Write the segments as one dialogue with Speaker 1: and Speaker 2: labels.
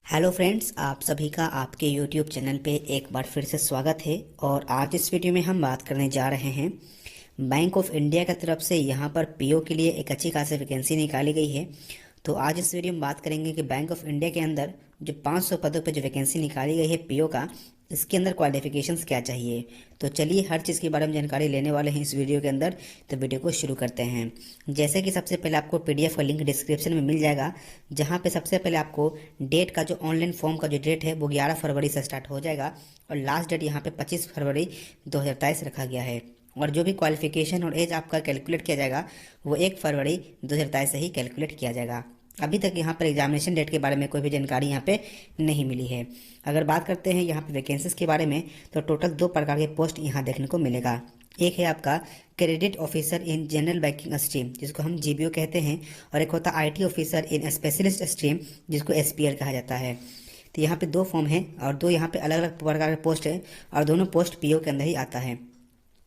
Speaker 1: Hello friends, आप सभी का आपके यूट्यूब चैनल पे एक बार फिर से स्वागत है। और आज इस वीडियो में हम बात करने जा रहे हैं बैंक ऑफ इंडिया की तरफ से यहाँ पर पीओ के लिए एक अच्छी खासी वैकेंसी निकाली गई है। तो आज इस वीडियो में बात करेंगे कि बैंक ऑफ इंडिया के अंदर जो 500 पदों पर जो वैकेंसी निकाली गई है पीओ का, इसके अंदर क्वालिफिकेशंस क्या चाहिए। तो चलिए हर चीज़ के बारे में जानकारी लेने वाले हैं इस वीडियो के अंदर। तो वीडियो को शुरू करते हैं। जैसे कि सबसे पहले आपको पीडीएफ का लिंक डिस्क्रिप्शन में मिल जाएगा, जहाँ पे सबसे पहले आपको डेट का जो ऑनलाइन फॉर्म का जो डेट है वो 11 फरवरी से स्टार्ट हो जाएगा और लास्ट डेट यहाँ पे 25 फरवरी 2023 रखा गया है। और जो भी क्वालिफिकेशन और एज आपका कैलकुलेट किया जाएगा वो 1 फरवरी 2023 से ही कैलकुलेट किया जाएगा। अभी तक यहाँ पर एग्जामिनेशन डेट के बारे में कोई भी जानकारी यहाँ पे नहीं मिली है। अगर बात करते हैं यहाँ पे वैकेंसीज के बारे में, तो टोटल 2 प्रकार के पोस्ट यहाँ देखने को मिलेगा। एक है आपका credit officer in general banking stream, जिसको हम जीबीओ कहते हैं, और एक होता है IT officer in specialist stream, जिसको एसपीएल कहा जाता है। तो यहाँ पे 2 फॉर्म है और 2 यहाँ पे अलग अलग प्रकार के पोस्ट है और दोनों पोस्ट पीओ के अंदर ही आता है।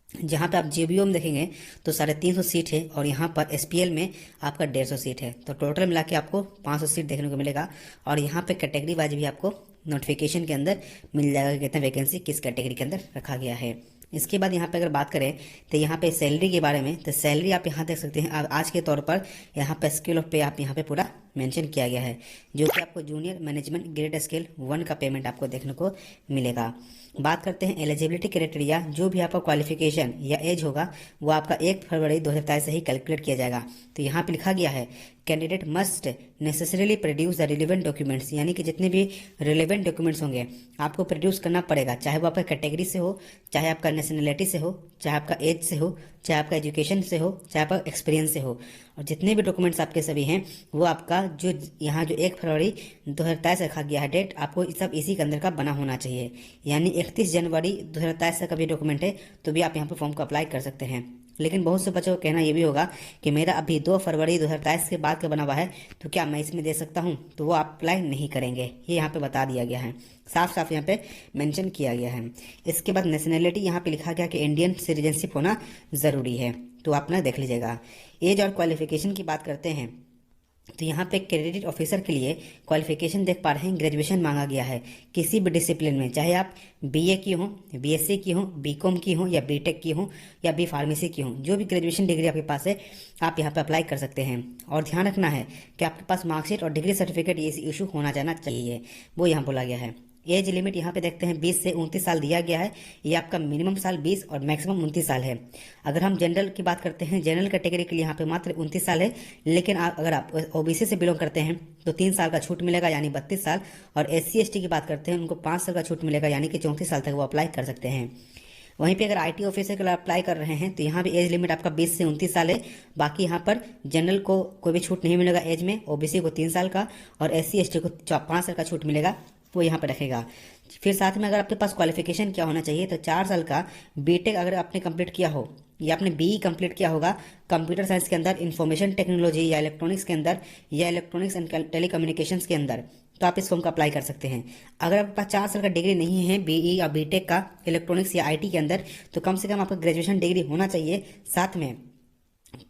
Speaker 1: जहाँ पे आप जीबीओ में देखेंगे तो 350 सीट है और यहाँ पर एसपीएल में आपका 150 सीट है। तो टोटल मिला के आपको 500 सीट देखने को मिलेगा। और यहाँ पे कैटेगरी वाइज भी आपको नोटिफिकेशन के अंदर मिल जाएगा कि कितना वैकेंसी किस कैटेगरी के अंदर रखा गया है। इसके बाद यहाँ पे अगर बात करें तो यहाँ पे सैलरी के बारे में, तो सैलरी आप यहाँ देख सकते हैं। आज के तौर पर यहाँ पे स्केल ऑफ पे आप यहाँ पे पूरा मेंशन किया गया है, जो कि आपको जूनियर मैनेजमेंट ग्रेड स्केल 1 का पेमेंट आपको देखने को मिलेगा। बात करते हैं एलिजिबिलिटी क्राइटेरिया, जो भी आपका क्वालिफिकेशन या एज होगा वो आपका 1 फरवरी 2023 से ही कैलकुलेट किया जाएगा। तो यहाँ पे लिखा गया है candidate must necessarily produce the relevant documents, यानी कि जितने भी रिलेवेंट डॉक्यूमेंट्स होंगे आपको प्रोड्यूस करना पड़ेगा, चाहे वो आपका कैटेगरी से हो, चाहे आपका नेशनलिटी से हो, चाहे आपका एज से हो, चाहे आपका एजुकेशन से हो, चाहे आपका एक्सपीरियंस से हो। और जितने भी डॉक्यूमेंट्स आपके सभी हैं वो आपका जो यहाँ जो 1 फरवरी 2023 रखा गया है डेट, आपको सब इसी के अंदर का बना होना चाहिए। यानी 31 जनवरी 2023 का कभी डॉक्यूमेंट है तो भी आप यहाँ पर फॉर्म को अप्लाई कर सकते हैं। लेकिन बहुत से बच्चों को कहना ये भी होगा कि मेरा अभी 2 फरवरी 2023 के बाद का बना हुआ है, तो क्या मैं इसमें दे सकता हूँ, तो वो आप अप्लाई नहीं करेंगे। ये यहाँ पे बता दिया गया है, साफ साफ यहाँ पे मेंशन किया गया है। इसके बाद नेशनलिटी यहाँ पे लिखा गया कि इंडियन सिटीजनशिप होना ज़रूरी है, तो आप ना देख लीजिएगा। एज और क्वालिफिकेशन की बात करते हैं तो यहाँ पे क्रेडिट ऑफिसर के लिए क्वालिफिकेशन देख पा रहे हैं, ग्रेजुएशन मांगा गया है किसी भी डिसिप्लिन में, चाहे आप बीए की हो, बीएससी की हो, बीकॉम की हो, या बीटेक की हो, या बी फार्मेसी की हो। जो भी ग्रेजुएशन डिग्री आपके पास है आप यहाँ पे अप्लाई कर सकते हैं। और ध्यान रखना है कि आपके पास मार्कशीट और डिग्री सर्टिफिकेट ये इशू होना जाना चाहिए, वो यहाँ बोला गया है। एज लिमिट यहाँ पे देखते हैं 20 से 29 साल दिया गया है। ये आपका मिनिमम साल 20 और मैक्सिमम 29 साल है। अगर हम जनरल की बात करते हैं, जनरल कैटेगरी के लिए यहाँ पे मात्र 29 साल है, लेकिन अगर आप ओबीसी से बिलोंग करते हैं तो 3 साल का छूट मिलेगा, यानी 32 साल। और SC ST की बात करते हैं उनको 5 साल का छूट मिलेगा, यानी कि 34 साल तक वो अप्लाई कर सकते हैं। वहीं पे अगर आईटी ऑफिसर के लिए अप्लाई कर रहे हैं तो यहाँ भी एज लिमिट आपका 20 से 29 साल है। बाकी यहाँ पर जनरल को कोई भी छूट नहीं मिलेगा एज में, ओबीसी को 3 साल का और SC ST को 5 साल का छूट मिलेगा, वो यहाँ पर रखेगा। फिर साथ में अगर आपके पास क्वालिफिकेशन क्या होना चाहिए, तो 4 साल का बीटेक अगर आपने कंप्लीट किया हो, या आपने बीई कंप्लीट किया होगा कंप्यूटर साइंस के अंदर, इंफॉर्मेशन टेक्नोलॉजी या इलेक्ट्रॉनिक्स के अंदर, या इलेक्ट्रॉनिक्स एंड टेलीकम्युनिकेशंस के अंदर, तो आप इस फॉर्म का अप्लाई कर सकते हैं। अगर आपके पास 4 साल का डिग्री नहीं है बीई या बीटेक का इलेक्ट्रॉनिक्स या आईटी के अंदर, तो कम से कम आपका ग्रेजुएशन डिग्री होना चाहिए। साथ में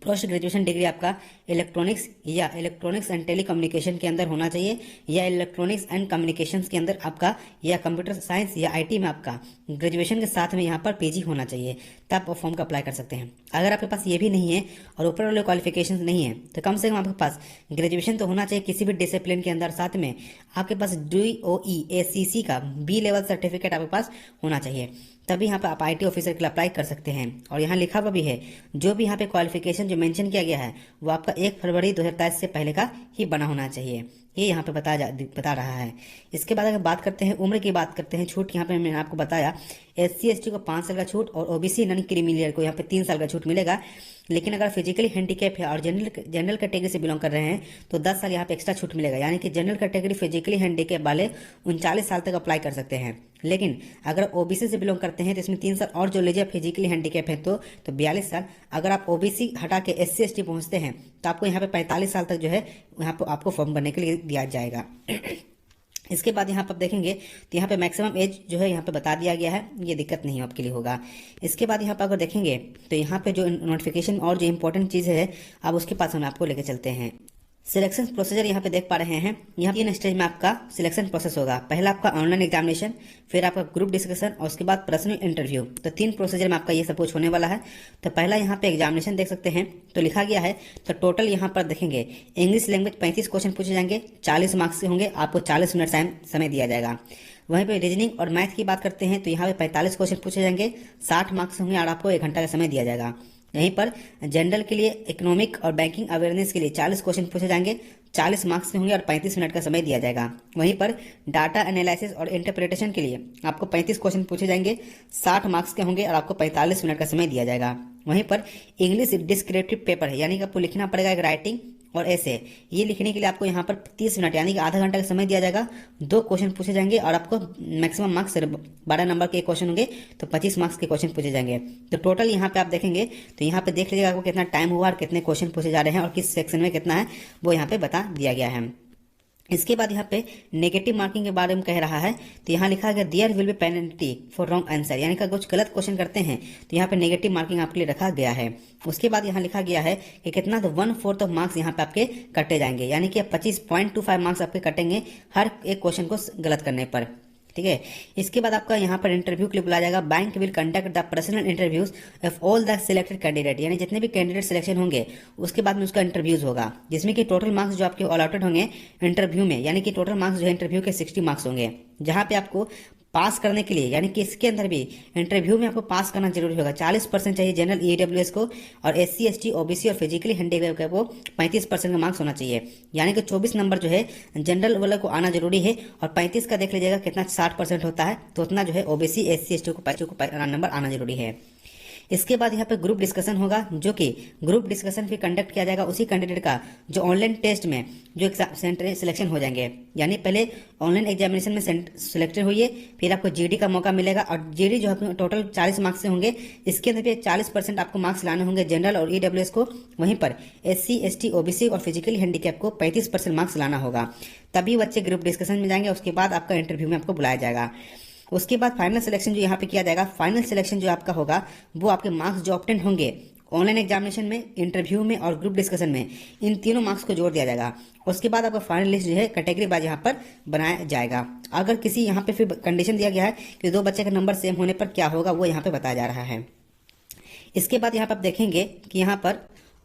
Speaker 1: पोस्ट ग्रेजुएशन डिग्री आपका इलेक्ट्रॉनिक्स या इलेक्ट्रॉनिक्स एंड टेलीकम्युनिकेशन के अंदर होना चाहिए, या इलेक्ट्रॉनिक्स एंड कम्युनिकेशंस के अंदर आपका, या कंप्यूटर साइंस या आईटी में आपका ग्रेजुएशन के साथ में यहाँ पर पीजी होना चाहिए, तब आप फॉर्म का अप्लाई कर सकते हैं। अगर आपके पास ये भी नहीं है और ऊपर वाले क्वालिफिकेशन नहीं है, तो कम से कम आपके पास ग्रेजुएशन तो होना चाहिए किसी भी डिसिप्लिन के अंदर। साथ में आपके पास DOE ACC का B लेवल सर्टिफिकेट आपके पास होना चाहिए, तभी यहाँ पे आप आईटी ऑफिसर के लिए अप्लाई कर सकते हैं। और यहाँ लिखा हुआ भी है, जो भी यहाँ पे क्वालिफिकेशन जो मेंशन किया गया है वो आपका 1 फरवरी 2023 से पहले का ही बना होना चाहिए, ये यहाँ पे बता रहा है। इसके बाद अगर बात करते हैं उम्र की बात करते हैं, छूट यहाँ पे मैंने आपको बताया SC ST को 5 साल का छूट और ओबीसी नॉन क्रीमिलियर को यहाँ पे 3 साल का छूट मिलेगा। लेकिन अगर फिजिकली हैंडीकैप है और जनरल कैटेगरी से बिलोंग कर रहे हैं तो 10 साल यहाँ पे एक्स्ट्रा छूट मिलेगा, यानी कि जनरल कैटेगरी फिजिकली हैंडीकैप वाले 39 साल तक अप्लाई कर सकते हैं। लेकिन अगर ओबीसी से बिलोंग करते हैं तो इसमें 3 साल और जो लीजिए, फिजिकली हैंडीकैप है तो 42 साल। अगर आप ओबीसी हटा के SC ST पहुंचते हैं तो आपको यहाँ पे 45 साल तक जो है यहाँ पर आपको फॉर्म भरने के लिए दिया जाएगा। इसके बाद यहाँ पर देखेंगे तो यहाँ पे मैक्सिमम एज जो है यहाँ पे बता दिया गया है, ये दिक्कत नहीं आपके लिए होगा। इसके बाद यहाँ पर अगर देखेंगे तो यहाँ पे जो नोटिफिकेशन और जो इंपॉर्टेंट चीज़ है अब उसके पास हम आपको लेके चलते हैं। सिलेक्शन प्रोसीजर यहाँ पे देख पा रहे हैं। यहाँ 3 स्टेज में आपका सिलेक्शन प्रोसेस होगा। पहला आपका ऑनलाइन एग्जामिनेशन, फिर आपका ग्रुप डिस्कशन और उसके बाद पर्सनल इंटरव्यू। तो 3 प्रोसीजर में आपका ये सब कुछ होने वाला है। तो पहला यहाँ पे एग्जामिनेशन देख सकते हैं, तो लिखा गया है, तो टोटल यहाँ पर देखेंगे इंग्लिश लैंग्वेज 35 क्वेश्चन पूछे जाएंगे, 40 मार्क्स के होंगे, आपको 40 मिनट समय दिया जाएगा। वहीं पे रीजनिंग और मैथ की बात करते हैं तो यहाँ पे 45 क्वेश्चन पूछे जाएंगे, 60 मार्क्स होंगे और आपको 1 घंटा का समय दिया जाएगा। यहीं पर जनरल के लिए, इकोनॉमिक और बैंकिंग अवेयरनेस के लिए 40 क्वेश्चन पूछे जाएंगे, 40 मार्क्स के होंगे और 35 मिनट का समय दिया जाएगा। वहीं पर डाटा एनालिसिस और इंटरप्रिटेशन के लिए आपको 35 क्वेश्चन पूछे जाएंगे, 60 मार्क्स के होंगे और आपको 45 मिनट का समय दिया जाएगा। वहीं पर इंग्लिश डिस्क्रिप्टिव पेपर है, यानी कि आपको लिखना पड़ेगा एक राइटिंग और ऐसे, ये लिखने के लिए आपको यहाँ पर 30 मिनट यानी कि आधा घंटा का समय दिया जाएगा। 2 क्वेश्चन पूछे जाएंगे और आपको मैक्सिमम मार्क्स 12 नंबर के क्वेश्चन होंगे, तो 25 मार्क्स के क्वेश्चन पूछे जाएंगे। तो टोटल यहाँ पे आप देखेंगे तो यहाँ पे देख लीजिएगा आपको कितना टाइम हुआ और कितने क्वेश्चन पूछे जा रहे हैं और किस सेक्शन में कितना है वो यहाँ पे बता दिया गया है। इसके बाद यहाँ पे नेगेटिव मार्किंग के बारे में कह रहा है, तो यहाँ लिखा गया there will be penalty for wrong answer, यानी कि कुछ गलत क्वेश्चन करते हैं तो यहाँ पे नेगेटिव मार्किंग आपके लिए रखा गया है। उसके बाद यहाँ लिखा गया है कि कितना, तो 1/4 ऑफ मार्क्स यहाँ पे आपके कटे जाएंगे, यानी कि 25.25 मार्क्स आपके कटेंगे हर एक क्वेश्चन को गलत करने पर। ठीक है। इसके बाद आपका यहाँ पर इंटरव्यू के लिए बुलाया जाएगा। Bank will conduct the personal interviews of all the selected candidate, यानी जितने भी कैंडिडेट सिलेक्शन होंगे उसके बाद में उसका इंटरव्यूज होगा, जिसमें कि टोटल मार्क्स जो आपके अलॉटेड होंगे इंटरव्यू में, यानी कि टोटल मार्क्स जो है इंटरव्यू के 60 मार्क्स होंगे, जहां पे आपको पास करने के लिए, यानी कि इसके अंदर भी इंटरव्यू में आपको पास करना जरूरी होगा। 40% चाहिए जनरल ईडब्ल्यूएस को, और SC ST OBC और फिजिकली हैंडीकैप को 35% का मार्क्स होना चाहिए, यानी कि 24 नंबर जो है जनरल वाले को आना जरूरी है, और 35 का देख लीजिएगा कितना 60% होता है, तो उतना जो है OBC SC ST को नंबर आना जरूरी है। इसके बाद यहाँ पे ग्रुप डिस्कशन होगा, जो कि ग्रुप डिस्कशन भी कंडक्ट किया जाएगा उसी कैंडिडेट का जो ऑनलाइन टेस्ट में जो सेंटर सिलेक्शन हो जाएंगे, यानी पहले ऑनलाइन एग्जामिनेशन में सिलेक्टेड हुई, फिर आपको GD का मौका मिलेगा, और GD जो है टोटल 40 मार्क्स से होंगे, इसके अंदर भी 40% आपको मार्क्स लाने होंगे जनरल और EWS को। वहीं पर SC ST OBC और फिजिकली हैंडीकैप को 35% मार्क्स लाना होगा, तभी बच्चे ग्रुप डिस्कशन में जाएंगे। उसके बाद आपका इंटरव्यू में आपको बुलाया जाएगा। उसके बाद फाइनल सिलेक्शन जो यहाँ पे किया जाएगा, फाइनल सिलेक्शन जो आपका होगा वो आपके मार्क्स जो ऑब्टेन होंगे ऑनलाइन एग्जामिनेशन में, इंटरव्यू में और ग्रुप डिस्कशन में, इन तीनों मार्क्स को जोड़ दिया जाएगा। उसके बाद आपका फाइनल लिस्ट जो है कैटेगरी वाइज यहाँ पर बनाया जाएगा। अगर किसी यहाँ पे फिर कंडीशन दिया गया है कि 2 बच्चे का नंबर सेम होने पर क्या होगा, वो यहाँ पे बताया जा रहा है। इसके बाद यहाँ पर आप देखेंगे कि यहाँ पर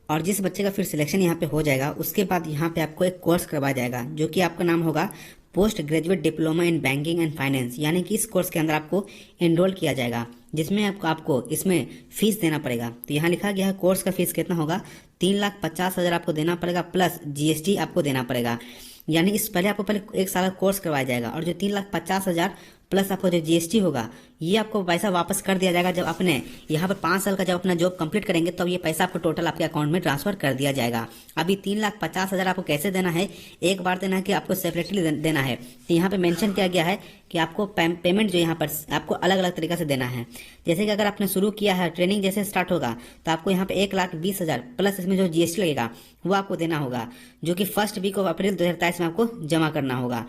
Speaker 1: और जिस बच्चे का फिर सिलेक्शन यहाँ पे हो जाएगा, उसके बाद यहाँ पे आपको एक कोर्स करवाया जाएगा, जो कि आपका नाम होगा post graduate diploma in banking and finance, यानी कि इस कोर्स के अंदर आपको एनरोल किया जाएगा, जिसमें आपको इसमें फीस देना पड़ेगा। तो यहाँ लिखा गया है कोर्स का फीस कितना होगा, 3,50,000 आपको देना पड़ेगा, प्लस GST आपको देना पड़ेगा। यानी इस पहले आपको पहले 1 साल का कोर्स करवाया जाएगा, और जो 3,50,000 प्लस आपको जो GST होगा, ये आपको पैसा वापस कर दिया जाएगा जब आपने यहाँ पर 5 साल का जब अपना जॉब कंप्लीट करेंगे, तब ये पैसा आपको टोटल आपके अकाउंट में ट्रांसफर कर दिया जाएगा। अभी 3,50,000 आपको कैसे देना है, एक बार देना है कि आपको सेपरेटली देना है, तो यहाँ पे मेंशन किया गया है कि आपको पेमेंट जो यहाँ पर आपको अलग अलग तरीका से देना है। जैसे कि अगर आपने शुरू किया है, ट्रेनिंग जैसे स्टार्ट होगा, तो आपको यहाँ पे 1,20,000 प्लस इसमें जो GST लगेगा वो आपको देना होगा, जो कि फर्स्ट वीक ऑफ अप्रैल 2023 में आपको जमा करना होगा।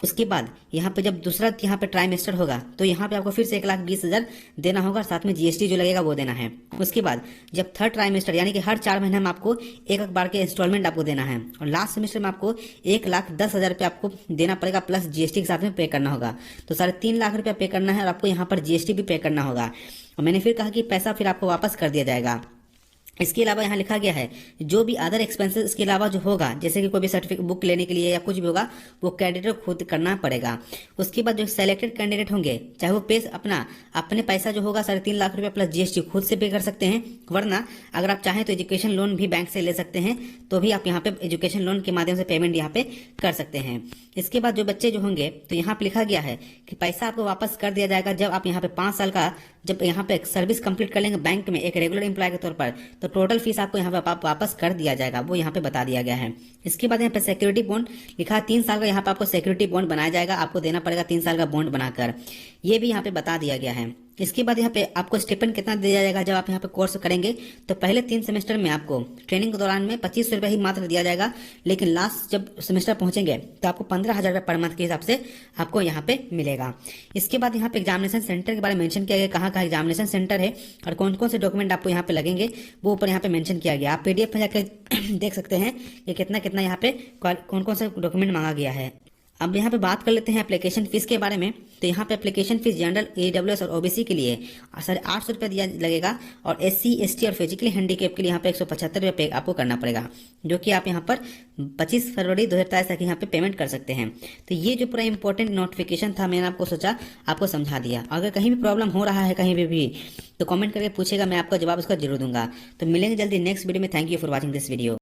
Speaker 1: उसके बाद यहाँ पे जब दूसरा यहाँ पे ट्राइमेस्टर होगा, तो यहाँ पे आपको फिर से 1,20,000 देना होगा, साथ में GST जो लगेगा वो देना है। उसके बाद जब थर्ड ट्राइमेस्टर, यानी कि हर 4 महीने में आपको एक बार के इंस्टॉलमेंट आपको देना है, और लास्ट सेमेस्टर में आपको 1,10,000 रुपये आपको देना पड़ेगा, प्लस GST के साथ में पे करना होगा, तो 3.5 लाख रुपया पे करना है, और आपको यहाँ पर GST भी पे करना होगा। और मैंने फिर कहा कि पैसा फिर आपको वापस कर दिया जाएगा। इसके अलावा यहाँ लिखा गया है जो भी अदर एक्सपेंसेस इसके अलावा जो होगा, जैसे कि कोई भी सर्टिफिकेट बुक लेने के लिए या कुछ भी होगा, वो कैंडिडेट को खुद करना पड़ेगा। उसके बाद जो सिलेक्टेड कैंडिडेट होंगे, चाहे वो पे अपने पैसा जो होगा 3.5 लाख रुपया प्लस GST खुद से पे कर सकते हैं, वरना अगर आप चाहें तो एजुकेशन लोन भी बैंक से ले सकते हैं, तो भी आप यहाँ पे एजुकेशन लोन के माध्यम से पेमेंट यहाँ पे कर सकते हैं। इसके बाद जो बच्चे जो होंगे, तो यहाँ पे लिखा गया है कि पैसा आपको वापस कर दिया जाएगा जब आप यहाँ पे 5 साल का जब यहाँ पे सर्विस कंप्लीट कर लेंगे बैंक में एक रेगुलर एम्प्लॉय के तौर पर, तो टोटल फीस आपको यहाँ पे वापस कर दिया जाएगा, वो यहाँ पे बता दिया गया है। इसके बाद यहाँ पे सिक्योरिटी बॉन्ड लिखा है, 3 साल का यहाँ पे आपको सिक्योरिटी बॉन्ड बनाया जाएगा, आपको देना पड़ेगा 3 साल का बॉन्ड बनाकर, ये भी यहाँ पे बता दिया गया है। इसके बाद यहाँ पे आपको स्टिपेंड कितना दिया जाएगा जब आप यहाँ पे कोर्स करेंगे, तो पहले 3 सेमेस्टर में आपको ट्रेनिंग के दौरान में 25 रुपये ही मात्र दिया जाएगा, लेकिन लास्ट जब सेमेस्टर पहुंचेंगे तो आपको 15,000 रुपये पर मंथ के हिसाब से आपको यहाँ पे मिलेगा। इसके बाद यहाँ पे एग्जामिनेशन सेंटर के बारे में मेंशन किया गया, कहाँ कहाँ एग्जामिनेशन सेंटर है और कौन कौन से डॉक्यूमेंट आपको यहाँ पे लगेंगे वो ऊपर यहाँ पे मेंशन किया गया। आप PDF में जाकर देख सकते हैं कि कितना कितना यहाँ पे कौन कौन से डॉक्यूमेंट मांगा गया है। अब यहाँ पे बात कर लेते हैं एप्लीकेशन फीस के बारे में। तो यहाँ पे एप्लीकेशन फीस जनरल, AWS और OBC के लिए 850 रुपये दिया लगेगा और SC, ST और फिजिकली हैंडीकेप के लिए यहाँ पे 175 रुपये आपको करना पड़ेगा, जो कि आप यहाँ पर 25 फरवरी 2023 तक यहाँ पे पेमेंट कर सकते हैं। तो ये जो पूरा इंपॉर्टेंट नोटिफिकेशन था, मैंने आपको सोचा आपको समझा दिया। अगर कहीं भी प्रॉब्लम हो रहा है कहीं भी तो कमेंट करके पूछेगा, मैं आपका जवाब उसका जरूर दूंगा। तो मिलेंगे जल्दी नेक्स्ट वीडियो में। Thank you for watching this video.